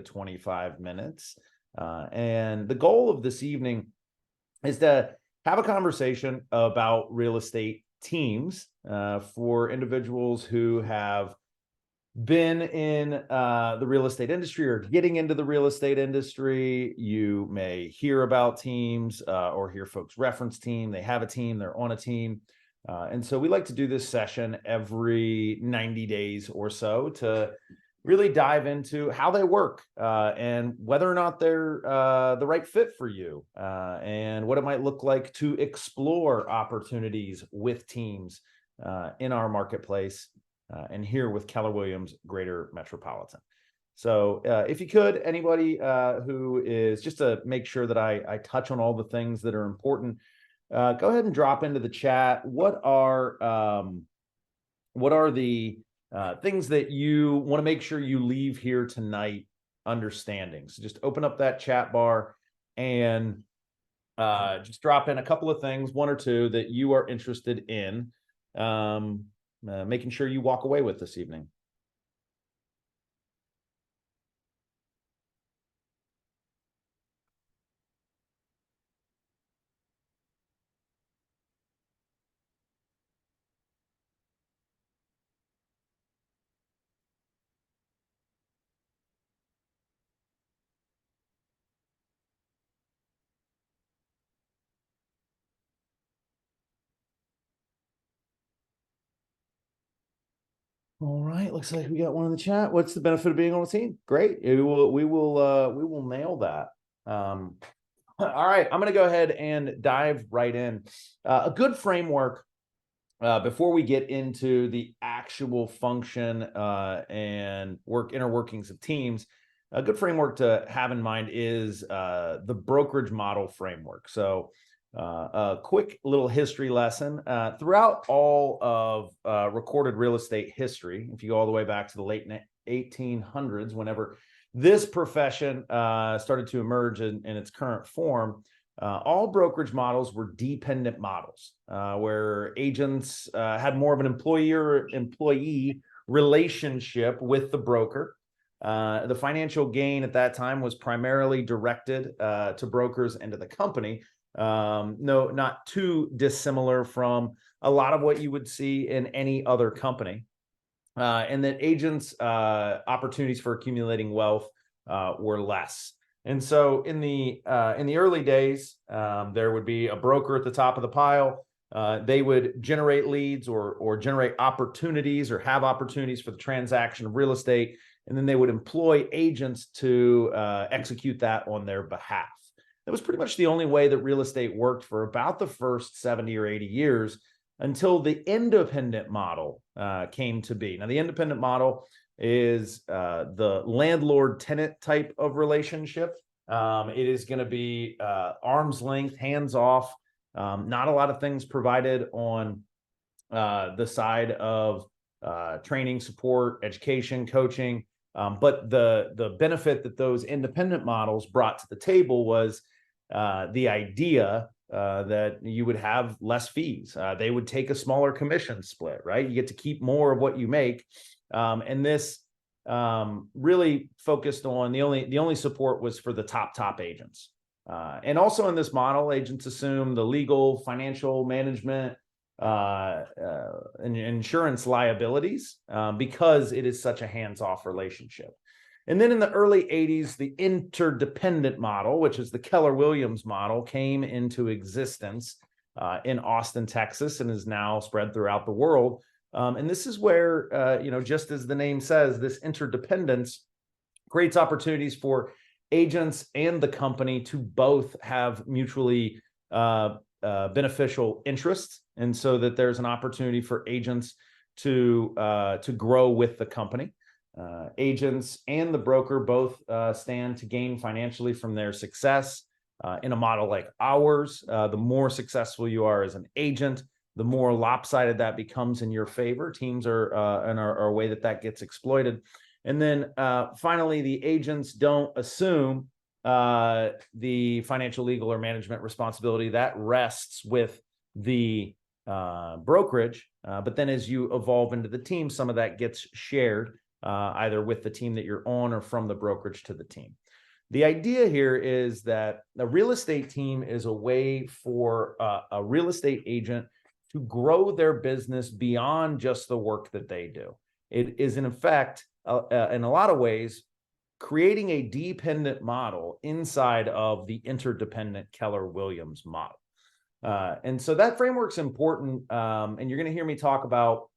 25 minutes. And the goal of this evening is to have a conversation about real estate teams for individuals who have been in the real estate industry or getting into the real estate industry. You may hear about teams or hear folks reference team. They have a team, they're on a team. And so we like to do this session every 90 days or so to really dive into how they work and whether or not they're the right fit for you and what it might look like to explore opportunities with teams in our marketplace and here with Keller Williams Greater Metropolitan. So if you could, anybody who is, just to make sure that I touch on all the things that are important, go ahead and drop into the chat. What are the things that you want to make sure you leave here tonight understanding? So just open up that chat bar and just drop in a couple of things, one or two that you are interested in making sure you walk away with this evening. All right, looks like we got one in the chat. What's the benefit of being on a team? Great. We will nail that. All right, I'm going to go ahead and dive right in. A good framework before we get into the actual function and inner workings of teams. A good framework to have in mind is the brokerage model framework. So a quick little history lesson. Throughout all of recorded real estate history, if you go all the way back to the late 1800s, whenever this profession started to emerge in its current form, all brokerage models were dependent models, where agents had more of an employee relationship with the broker. The financial gain at that time was primarily directed to brokers and to the company. No, not too dissimilar from a lot of what you would see in any other company. And that agents' opportunities for accumulating wealth were less. And so in the early days, there would be a broker at the top of the pile. They would generate leads or generate opportunities or have opportunities for the transaction of real estate. And then they would employ agents to execute that on their behalf. That was pretty much the only way that real estate worked for about the first 70 or 80 years until the independent model came to be. Now, the independent model is the landlord-tenant type of relationship. It is going to be arm's length, hands off, not a lot of things provided on the side of training, support, education, coaching. But the benefit that those independent models brought to the table was the idea that you would have less fees. They would take a smaller commission split, right? You get to keep more of what you make. And this really focused on the only support was for the top agents. And also in this model, agents assume the legal, financial management, and insurance liabilities because it is such a hands-off relationship. And then in the early 80s, the interdependent model, which is the Keller Williams model, came into existence in Austin, Texas, and is now spread throughout the world. And this is where, just as the name says, this interdependence creates opportunities for agents and the company to both have mutually beneficial interests, and so that there's an opportunity for agents to grow with the company. Agents and the broker both stand to gain financially from their success. In a model like ours, the more successful you are as an agent, the more lopsided that becomes in your favor. Teams are a way that gets exploited. And then finally, the agents don't assume the financial, legal, or management responsibility. That rests with the brokerage. But then as you evolve into the team, some of that gets shared. either with the team that you're on or from the brokerage to the team. The idea here is that the real estate team is a way for a real estate agent to grow their business beyond just the work that they do. It is, in effect, in a lot of ways, creating a dependent model inside of the interdependent Keller-Williams model. And so that framework's important. And you're going to hear me talk about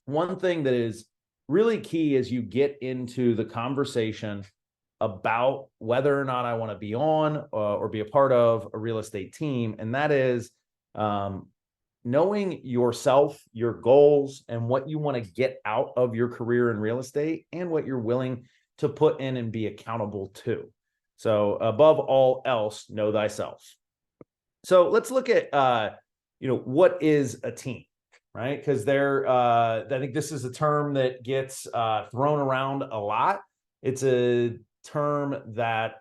one thing that is really key as you get into the conversation about whether or not I want to be on or be a part of a real estate team. And that is knowing yourself, your goals, and what you want to get out of your career in real estate and what you're willing to put in and be accountable to. So above all else, know thyself. So let's look at, what is a team, right? Because I think this is a term that gets thrown around a lot. It's a term that,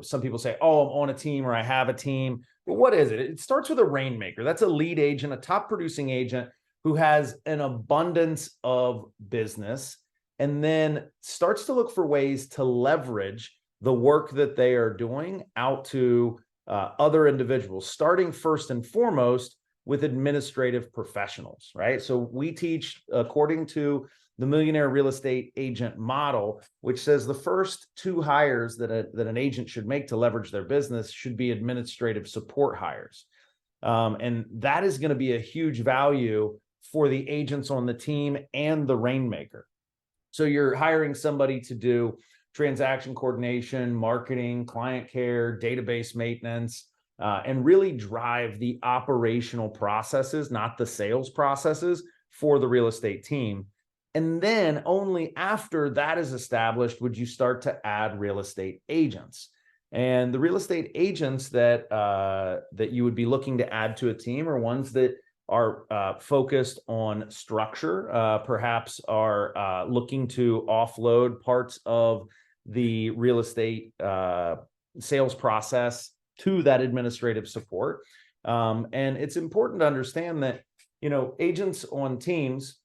some people say, oh, I'm on a team or I have a team. But what is it? It starts with a rainmaker. That's a lead agent, a top producing agent who has an abundance of business and then starts to look for ways to leverage the work that they are doing out to other individuals, starting first and foremost with administrative professionals, right? So we teach, according to the Millionaire Real Estate Agent model, which says the first 2 hires that an agent should make to leverage their business should be administrative support hires. And that is going to be a huge value for the agents on the team and the rainmaker. So you're hiring somebody to do transaction coordination, marketing, client care, database maintenance, and really drive the operational processes, not the sales processes, for the real estate team. And then only after that is established would you start to add real estate agents. And the real estate agents that you would be looking to add to a team are ones that are focused on structure, perhaps are looking to offload parts of the real estate sales process to that administrative support. And it's important to understand that, agents on teams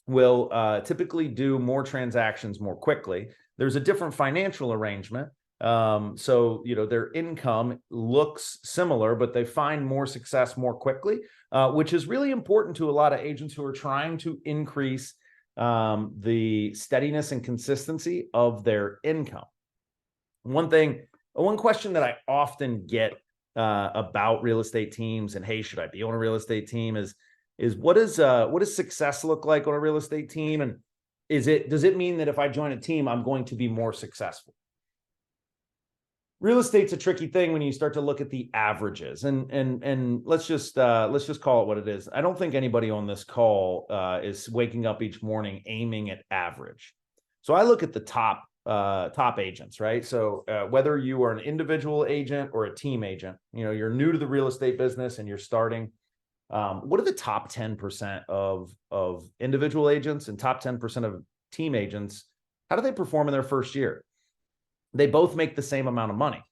will typically do more transactions more quickly. There's a different financial arrangement. So, their income looks similar, but they find more success more quickly, which is really important to a lot of agents who are trying to increase the steadiness and consistency of their income. One question that I often get about real estate teams and, hey, should I be on a real estate team is what does success look like on a real estate team? And does it mean that if I join a team, I'm going to be more successful? Real estate's a tricky thing when you start to look at the averages, and let's just call it what it is. I don't think anybody on this call is waking up each morning aiming at average. So I look at the top agents, right? So whether you are an individual agent or a team agent, you're new to the real estate business and you're starting. What are the top 10% of individual agents and top 10% of team agents? How do they perform in their first year? They both make the same amount of money.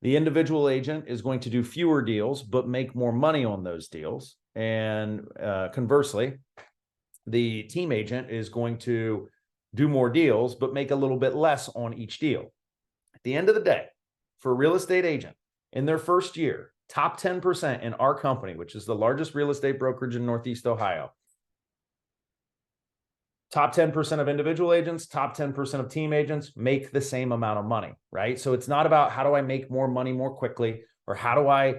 The individual agent is going to do fewer deals, but make more money on those deals. And conversely, the team agent is going to do more deals, but make a little bit less on each deal. At the end of the day, for a real estate agent in their first year, top 10% in our company, which is the largest real estate brokerage in Northeast Ohio, top 10% of individual agents, top 10% of team agents make the same amount of money, right? So it's not about how do I make more money more quickly or how do I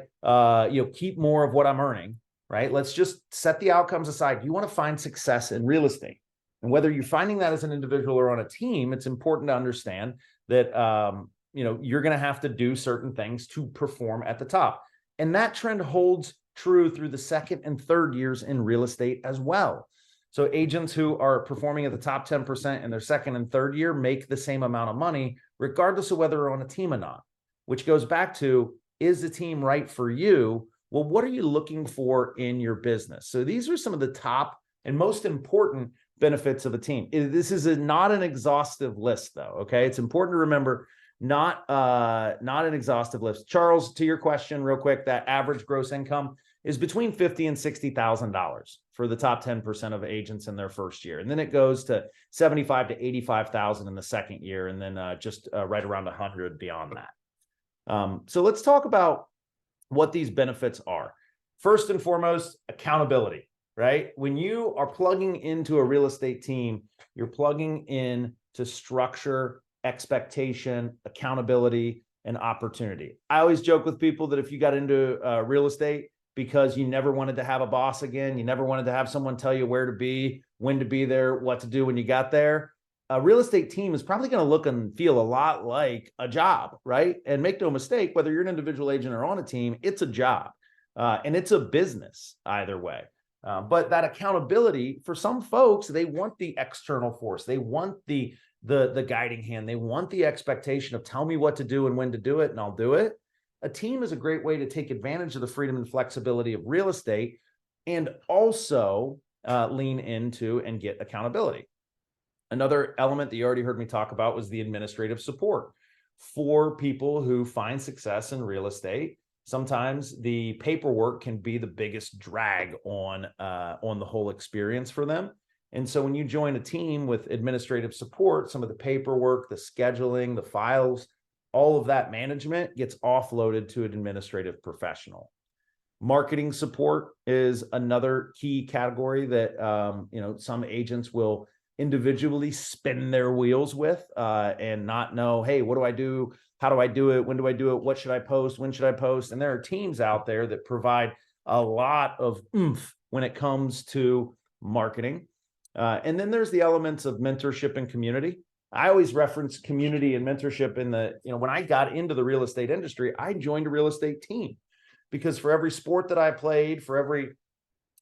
keep more of what I'm earning, right? Let's just set the outcomes aside. You want to find success in real estate. And whether you're finding that as an individual or on a team, it's important to understand that you're going to have to do certain things to perform at the top. And that trend holds true through the second and third years in real estate as well. So agents who are performing at the top 10% in their second and third year make the same amount of money, regardless of whether they're on a team or not, which goes back to, is the team right for you? Well, what are you looking for in your business? So these are some of the top and most important benefits of a team. This is not an exhaustive list, though, okay? It's important to remember, not an exhaustive list. Charles, to your question real quick, that average gross income, is between $50,000 and $60,000 for the top 10% of agents in their first year. And then it goes to 75 to 85,000 in the second year, and then just right around 100 beyond that. So let's talk about what these benefits are. First and foremost, accountability, right? When you are plugging into a real estate team, you're plugging in to structure, expectation, accountability, and opportunity. I always joke with people that if you got into real estate because you never wanted to have a boss again, you never wanted to have someone tell you where to be, when to be there, what to do when you got there, a real estate team is probably going to look and feel a lot like a job, right? And make no mistake, whether you're an individual agent or on a team, it's a job and it's a business either way. But that accountability for some folks, they want the external force. They want the guiding hand. They want the expectation of tell me what to do and when to do it, and I'll do it. A team is a great way to take advantage of the freedom and flexibility of real estate and also lean into and get accountability. Another element that you already heard me talk about was the administrative support for people who find success in real estate. Sometimes the paperwork can be the biggest drag on the whole experience for them. And so when you join a team with administrative support, some of the paperwork, the scheduling, the files, all of that management gets offloaded to an administrative professional. Marketing support is another key category that some agents will individually spin their wheels with and not know, hey, what do I do? How do I do it? When do I do it? What should I post? When should I post? And there are teams out there that provide a lot of oomph when it comes to marketing. And then there's the elements of mentorship and community. I always reference community and mentorship in when I got into the real estate industry, I joined a real estate team because for every sport that I played, for every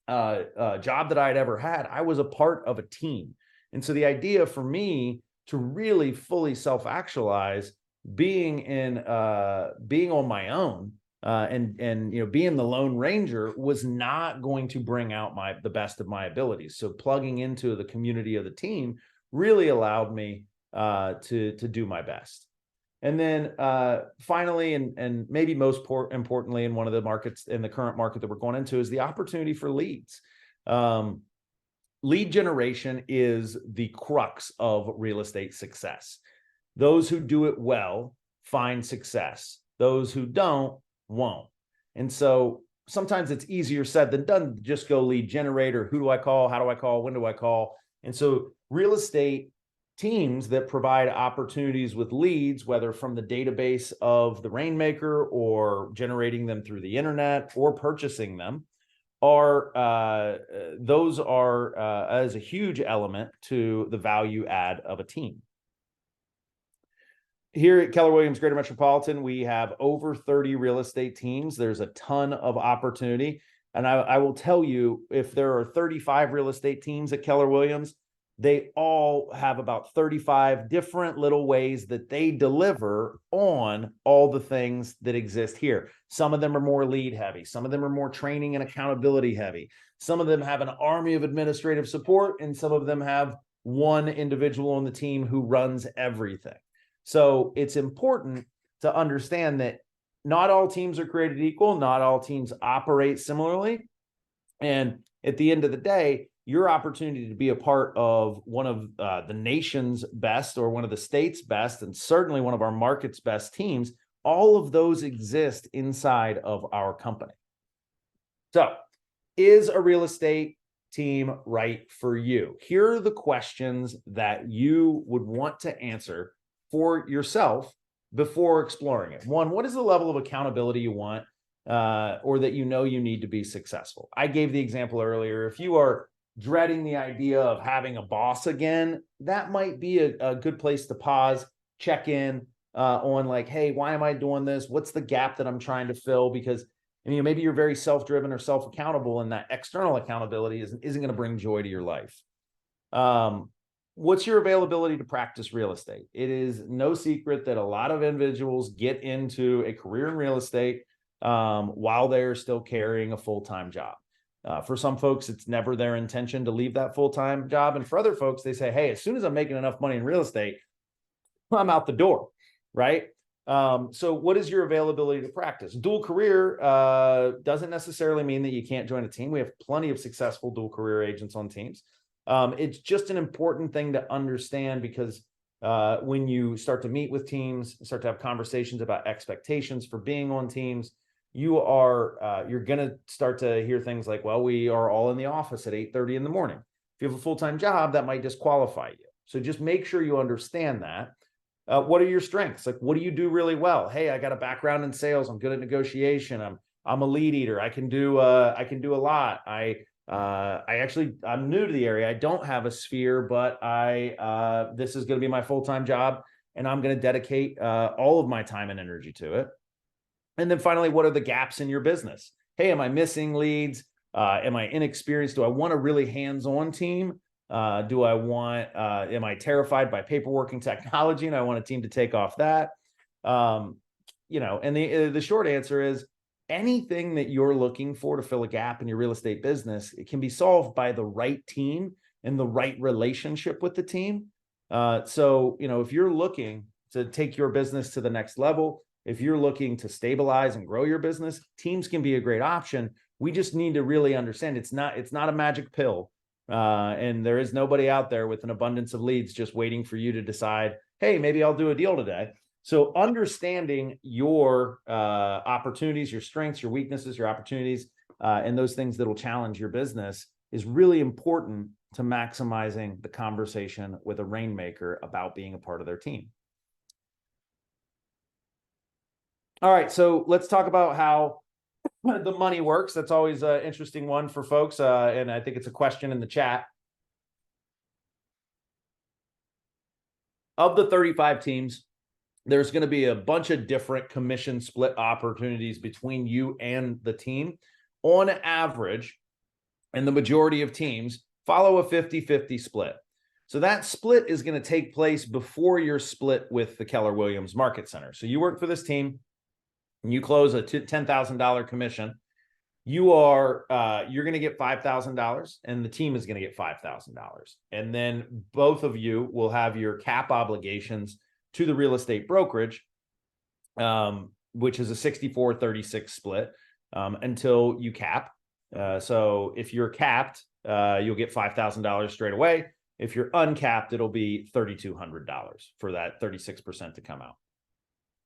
job that I'd ever had, I was a part of a team. And so the idea for me to really fully self-actualize being on my own and being the Lone Ranger was not going to bring out the best of my abilities. So plugging into the community of the team really allowed me to do my best. And then finally, and maybe most importantly, in one of the markets in the current market that we're going into is the opportunity for leads. Lead generation is the crux of real estate success. Those who do it well find success. Those who don't won't. And so sometimes it's easier said than done to just go lead generator. Who do I call? How do I call? When do I call? And so real estate teams that provide opportunities with leads, whether from the database of the Rainmaker or generating them through the internet or purchasing them, those are as a huge element to the value add of a team. Here at Keller Williams Greater Metropolitan, we have over 30 real estate teams. There's a ton of opportunity. And I will tell you, if there are 35 real estate teams at Keller Williams, they all have about 35 different little ways that they deliver on all the things that exist here. Some of them are more lead heavy. Some of them are more training and accountability heavy. Some of them have an army of administrative support, and some of them have one individual on the team who runs everything. So it's important to understand that not all teams are created equal. Not all teams operate similarly. And at the end of the day, your opportunity to be a part of one of the nation's best or one of the state's best, and certainly one of our market's best teams, all of those exist inside of our company. So is a real estate team right for you? Here are the questions that you would want to answer for yourself before exploring it. One, what is the level of accountability you want or that you know you need to be successful? I gave the example earlier. If you are dreading the idea of having a boss again, that might be a good place to pause, check in on like, hey, why am I doing this? What's the gap that I'm trying to fill? Because maybe you're very self-driven or self-accountable, and that external accountability isn't going to bring joy to your life. What's your availability to practice real estate? It is no secret that a lot of individuals get into a career in real estate while they're still carrying a full-time job. For some folks, it's never their intention to leave that full-time job. And for other folks, they say, hey, as soon as I'm making enough money in real estate, I'm out the door, right? So what is your availability to practice? Dual career doesn't necessarily mean that you can't join a team. We have plenty of successful dual career agents on teams. It's just an important thing to understand, because when you start to meet with teams, start to have conversations about expectations for being on teams, you're going to start to hear things like, well, we are all in the office at 8:30 in the morning. If you have a full-time job, that might disqualify you. So just make sure you understand that. What are your strengths? Like, what do you do really well? Hey, I got a background in sales. I'm good at negotiation. I'm a lead eater. I can do a lot. I'm new to the area. I don't have a sphere, but this is going to be my full-time job, and I'm going to dedicate all of my time and energy to it. And then finally, what are the gaps in your business? Hey, am I missing leads? Am I inexperienced? Do I want a really hands-on team? Am I terrified by paperwork and technology and I want a team to take off that? And the short answer is anything that you're looking for to fill a gap in your real estate business, it can be solved by the right team and the right relationship with the team. If you're looking to take your business to the next level, if you're looking to stabilize and grow your business, teams can be a great option. We just need to really understand it's not a magic pill. And there is nobody out there with an abundance of leads just waiting for you to decide, hey, maybe I'll do a deal today. So understanding your opportunities, your strengths, your weaknesses, your opportunities, and those things that will challenge your business is really important to maximizing the conversation with a rainmaker about being a part of their team. All right, so let's talk about how the money works. That's always an interesting one for folks, and I think it's a question in the chat. Of the 35 teams, there's going to be a bunch of different commission split opportunities between you and the team. On average, and the majority of teams follow a 50-50 split. So that split is going to take place before your split with the Keller Williams Market Center. So you work for this team, and you close a $10,000 commission, you're going to get $5,000 and the team is going to get $5,000. And then both of you will have your cap obligations to the real estate brokerage, which is a 64-36 split until you cap. So if you're capped, you'll get $5,000 straight away. If you're uncapped, it'll be $3,200 for that 36% to come out.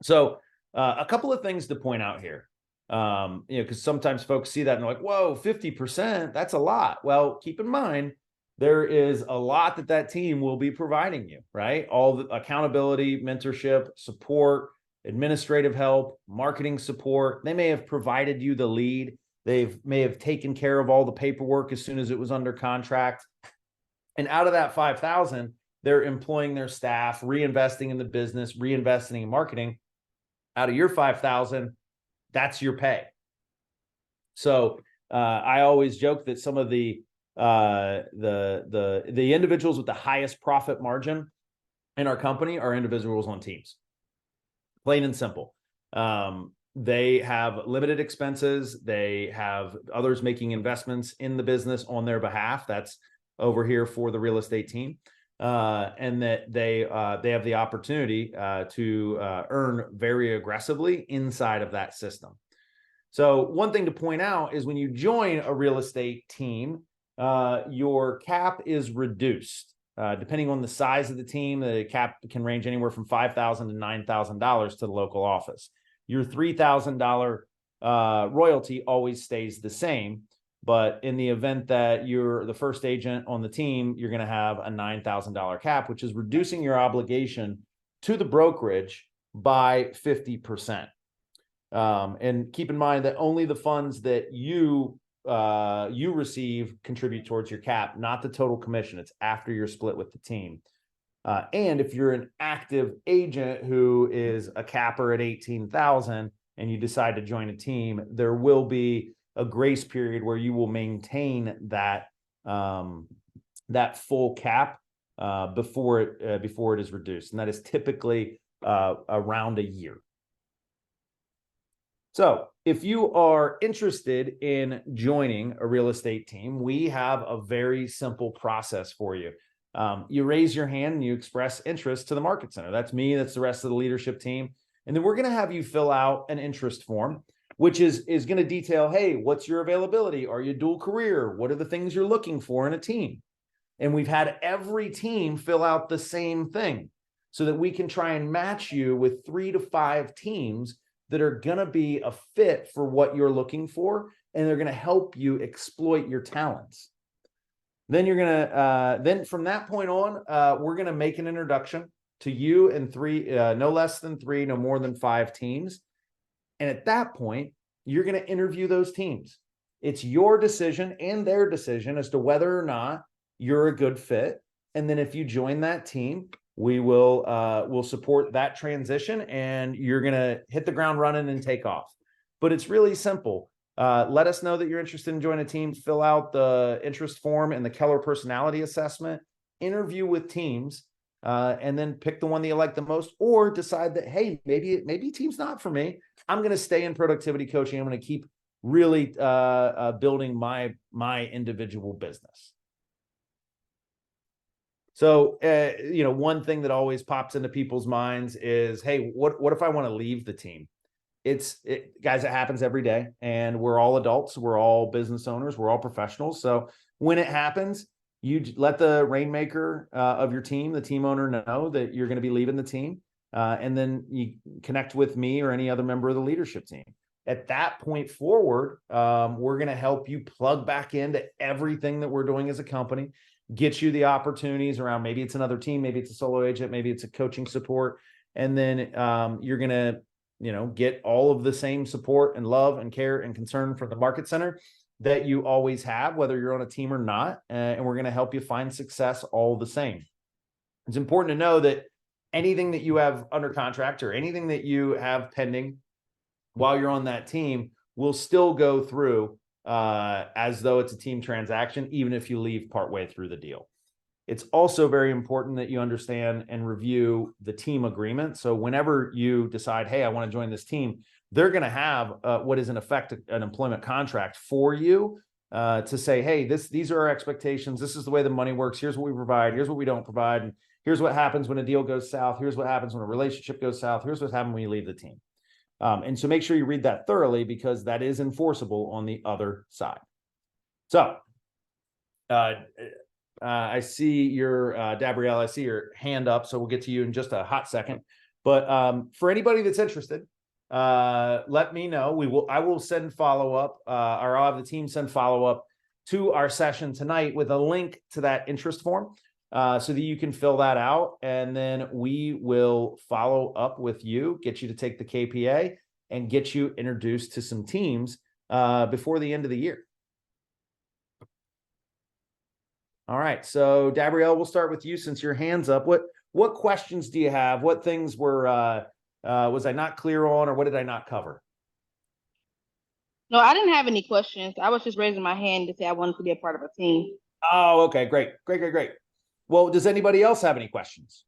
So a couple of things to point out here, because sometimes folks see that and they're like, whoa, 50%, that's a lot. Well, keep in mind, there is a lot that team will be providing you, right? All the accountability, mentorship, support, administrative help, marketing support. They may have provided you the lead. May have taken care of all the paperwork as soon as it was under contract. And out of that 5,000, they're employing their staff, reinvesting in the business, reinvesting in marketing. Out of your 5,000, that's your pay. So I always joke that some of the individuals with the highest profit margin in our company are individuals on teams. Plain and simple. They have limited expenses. They have others making investments in the business on their behalf. That's over here for the real estate team. And that they have the opportunity to earn very aggressively inside of that system. So one thing to point out is when you join a real estate team, your cap is reduced. Depending on the size of the team, the cap can range anywhere from $5,000 to $9,000 to the local office. Your $3,000 royalty always stays the same. But in the event that you're the first agent on the team, you're going to have a $9,000 cap, which is reducing your obligation to the brokerage by 50%. And keep in mind that only the funds that you receive contribute towards your cap, not the total commission. It's after you're split with the team. And if you're an active agent who is a capper at 18,000 and you decide to join a team, there will be a grace period where you will maintain that full cap before it is reduced, and that is typically around a year. So if you are interested in joining a real estate team, we have a very simple process for you. You raise your hand and you express interest to the Market Center. That's me. That's the rest of the leadership team. And then we're going to have you fill out an interest form, which is going to detail, hey, what's your availability? Are you dual career? What are the things you're looking for in a team? And we've had every team fill out the same thing so that we can try and match you with 3 to 5 teams that are going to be a fit for what you're looking for, and they're going to help you exploit your talents. Then you're going to, then from that point on, we're going to make an introduction to you and 3, no less than 3, no more than 5 teams. And at that point, you're going to interview those teams. It's your decision and their decision as to whether or not you're a good fit. And then if you join that team, we will we'll support that transition, and you're going to hit the ground running and take off. But it's really simple. Let us know that you're interested in joining a team, fill out the interest form and the Keller personality assessment, interview with teams, and then pick the one that you like the most, or decide that, hey, maybe team's not for me. I'm going to stay in productivity coaching. I'm going to keep really building my individual business. So, one thing that always pops into people's minds is, hey, what if I want to leave the team? Guys, it happens every day, and we're all adults. We're all business owners. We're all professionals. So when it happens, you let the rainmaker of your team, the team owner, know that you're going to be leaving the team. And then you connect with me or any other member of the leadership team. At that point forward, we're going to help you plug back into everything that we're doing as a company, get you the opportunities around, maybe it's another team, maybe it's a solo agent, maybe it's a coaching support. And then you're going to, get all of the same support and love and care and concern from the market center that you always have, whether you're on a team or not. And we're going to help you find success all the same. It's important to know that anything that you have under contract or anything that you have pending while you're on that team will still go through as though it's a team transaction, even if you leave partway through the deal. It's also very important that you understand and review the team agreement. So whenever you decide, hey, I want to join this team, they're going to have what is in effect an employment contract for you to say, hey, these are our expectations. This is the way the money works. Here's what we provide. Here's what we don't provide. And here's what happens when a deal goes south. Here's what happens when a relationship goes south. Here's what happens when you leave the team. And so make sure you read that thoroughly, because that is enforceable on the other side. So I see your, Gabrielle, I see your hand up, so we'll get to you in just a hot second. But for anybody that's interested, let me know. I will send follow-up, or I'll have the team send follow-up to our session tonight with a link to that interest form, so that you can fill that out. And then we will follow up with you, get you to take the KPA, and get you introduced to some teams before the end of the year. All right, so Gabrielle, we'll start with you since your hand's up. What questions do you have? What things was I not clear on, or what did I not cover? No, I didn't have any questions. I was just raising my hand to say I wanted to be a part of a team. Oh, okay, great. Well, does anybody else have any questions?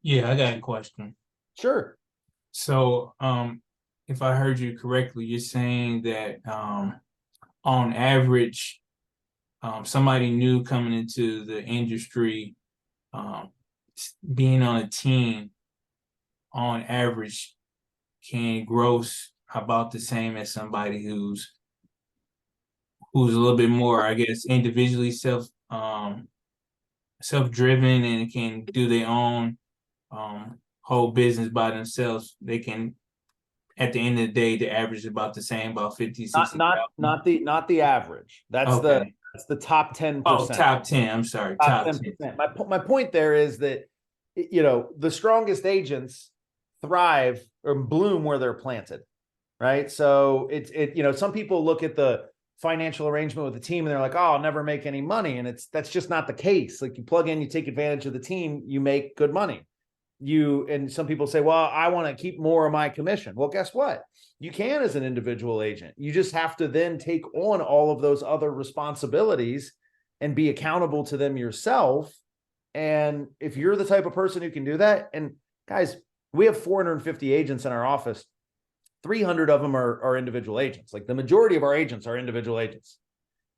Yeah, I got a question. Sure. So, if I heard you correctly, you're saying that on average, somebody new coming into the industry, being on a team, on average, can gross about the same as somebody who's a little bit more, I guess, individually self-driven and can do their own whole business by themselves. They can, at the end of the day, the average is about the same, about 50, 60. Not the average. That's okay. That's the top 10%. Oh, top 10. I'm sorry. Top 10%. My point there is that, the strongest agents thrive or bloom where they're planted, right? So some people look at the financial arrangement with the team and they're like, oh, I'll never make any money. And that's just not the case. Like, you plug in, you take advantage of the team, you make good money. And some people say, well, I want to keep more of my commission. Well, guess what? You can as an individual agent. You just have to then take on all of those other responsibilities and be accountable to them yourself. And if you're the type of person who can do that, and guys, we have 450 agents in our office, 300 of them are individual agents. Like, the majority of our agents are individual agents.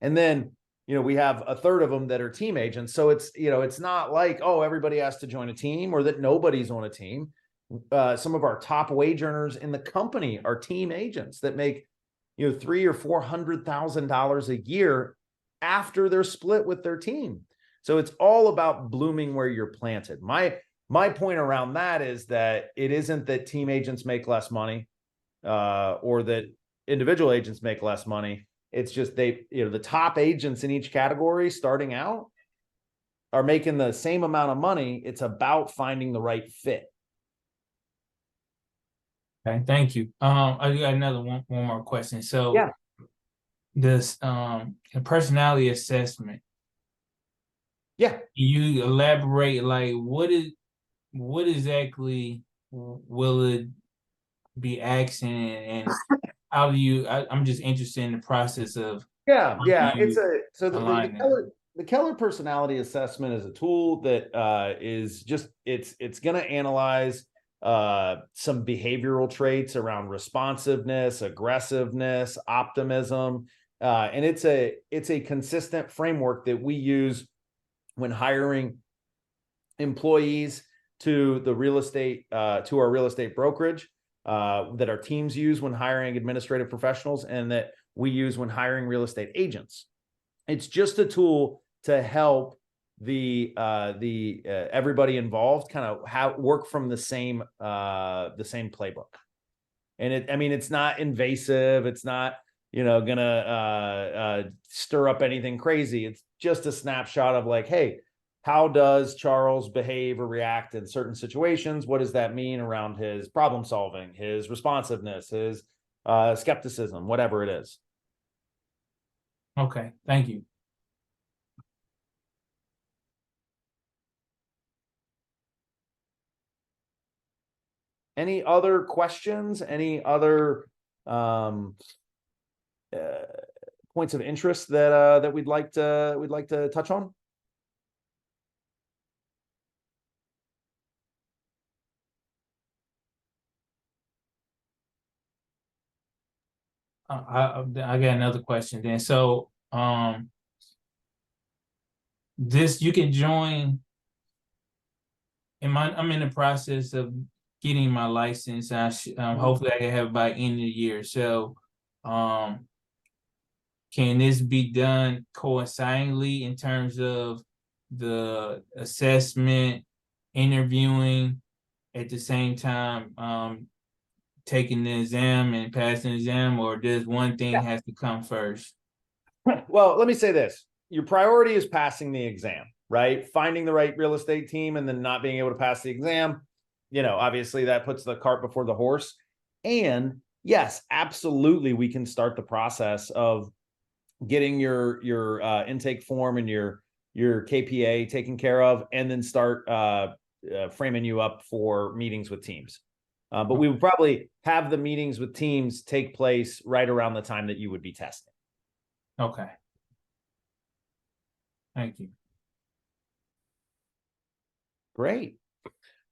And then, we have a third of them that are team agents. So it's not like, oh, everybody has to join a team or that nobody's on a team. some of our top wage earners in the company are team agents that make, you know, $300,000 or $400,000 a year after they're split with their team. So it's all about blooming where you're planted. My point around that is that it isn't that team agents make less money, or that individual agents make less money. It's just the top agents in each category starting out are making the same amount of money. It's about finding the right fit. Okay, thank you. I got another one more question. So Yeah. this the personality assessment. Yeah. Can you elaborate, like what exactly will it be asking, and how do you I'm just interested in the process of Yeah. how Yeah. you So align it. the Keller personality assessment is a tool that is just it's going to analyze some behavioral traits around responsiveness, aggressiveness, optimism, and it's a consistent framework that we use when hiring employees to the real estate to our real estate brokerage, that our teams use when hiring administrative professionals, and that we use when hiring real estate agents. It's just a tool to help the everybody involved kind of work from the same playbook. And it's not invasive. It's not, gonna stir up anything crazy. It's just a snapshot of like, hey, how does Charles behave or react in certain situations? What does that mean around his problem solving, his responsiveness, his skepticism, whatever it is. Okay, thank you. Any other questions? Any other points of interest that we'd like to touch on? I got another question then. So this you can join. I'm in the process of getting my license. Hopefully I can have it by end of the year. So can this be done coincidentally in terms of the assessment, interviewing at the same time, taking the exam and passing the exam, or does one thing has to come first? Well, let me say this. Your priority is passing the exam, right? Finding the right real estate team and then not being able to pass the exam. Obviously that puts the cart before the horse. And yes, absolutely, we can start the process of getting your intake form and your KPA taken care of, and then start framing you up for meetings with teams. But we would probably have the meetings with teams take place right around the time that you would be testing. Okay. Thank you. Great.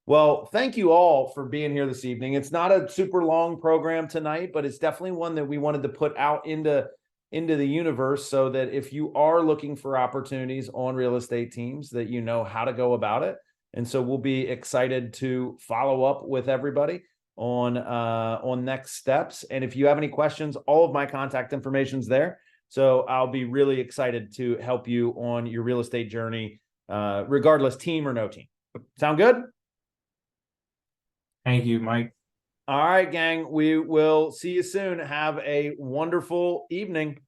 Well, thank you all for being here this evening. It's not a super long program tonight, but it's definitely one that we wanted to put out into the universe, so that if you are looking for opportunities on real estate teams, that you know how to go about it. And so we'll be excited to follow up with everybody on next steps. And if you have any questions, all of my contact information is there. So I'll be really excited to help you on your real estate journey, regardless team or no team. Sound good? Thank you, Mike. All right, gang. We will see you soon. Have a wonderful evening.